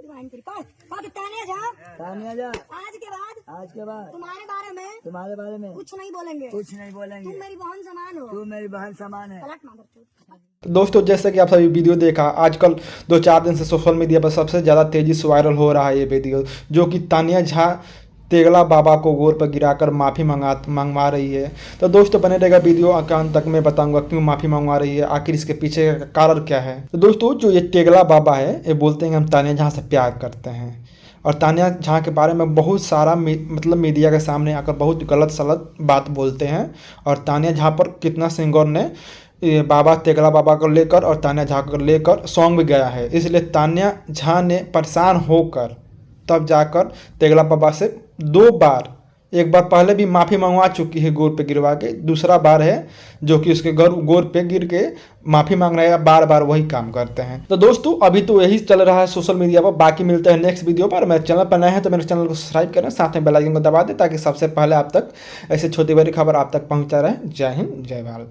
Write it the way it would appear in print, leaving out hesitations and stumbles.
तानिया जा आज के बाद तुम्हारे बारे में कुछ नहीं बोलेंगे तुम मेरी बहन समान है दोस्तों जैसे कि आप सभी वीडियो देखा, आजकल 2-4 दिन से सोशल मीडिया पर सबसे ज़्यादा तेज़ी से वायरल हो रहा है ये वीडियो, जो कि तानिया झा तेगला बाबा को गोर पर गिराकर माफ़ी मंगवा रही है। तो दोस्तों बने रहेगा वीडियो के अंत तक, मैं बताऊंगा क्यों माफ़ी मंगवा रही है, आखिर इसके पीछे का कारण क्या है। तो दोस्तों जो ये तेगला बाबा है ये बोलते हैं कि हम तानिया झा से प्यार करते हैं, और तानिया झा के बारे में बहुत सारा मतलब मीडिया के सामने आकर बहुत गलत सलत बात बोलते हैं। और तानिया झा पर कितना सिंगर ने ये बाबा तेगला बाबा को लेकर और तानिया झा को लेकर सॉन्ग भी गया है, इसलिए तानिया झा ने परेशान होकर तब जाकर तेगला बाबा से 2 बार, एक बार पहले भी माफ़ी मंगवा चुकी है गोर पे गिरवा के, दूसरा बार है जो कि उसके गोर पे गिर के माफ़ी मांग रहे हैं, बार बार वही काम करते हैं। तो दोस्तों अभी तो यही चल रहा है सोशल मीडिया पर, बाकी मिलते हैं नेक्स्ट वीडियो पर। मेरे चैनल पर नए हैं तो मेरे चैनल को सब्सक्राइब करें, साथ में बेल आइकन को दबा दें ताकि सबसे पहले आप तक ऐसे छोटी बड़ी खबर आप तक पहुँचा रहे। जय हिंद, जय भारत।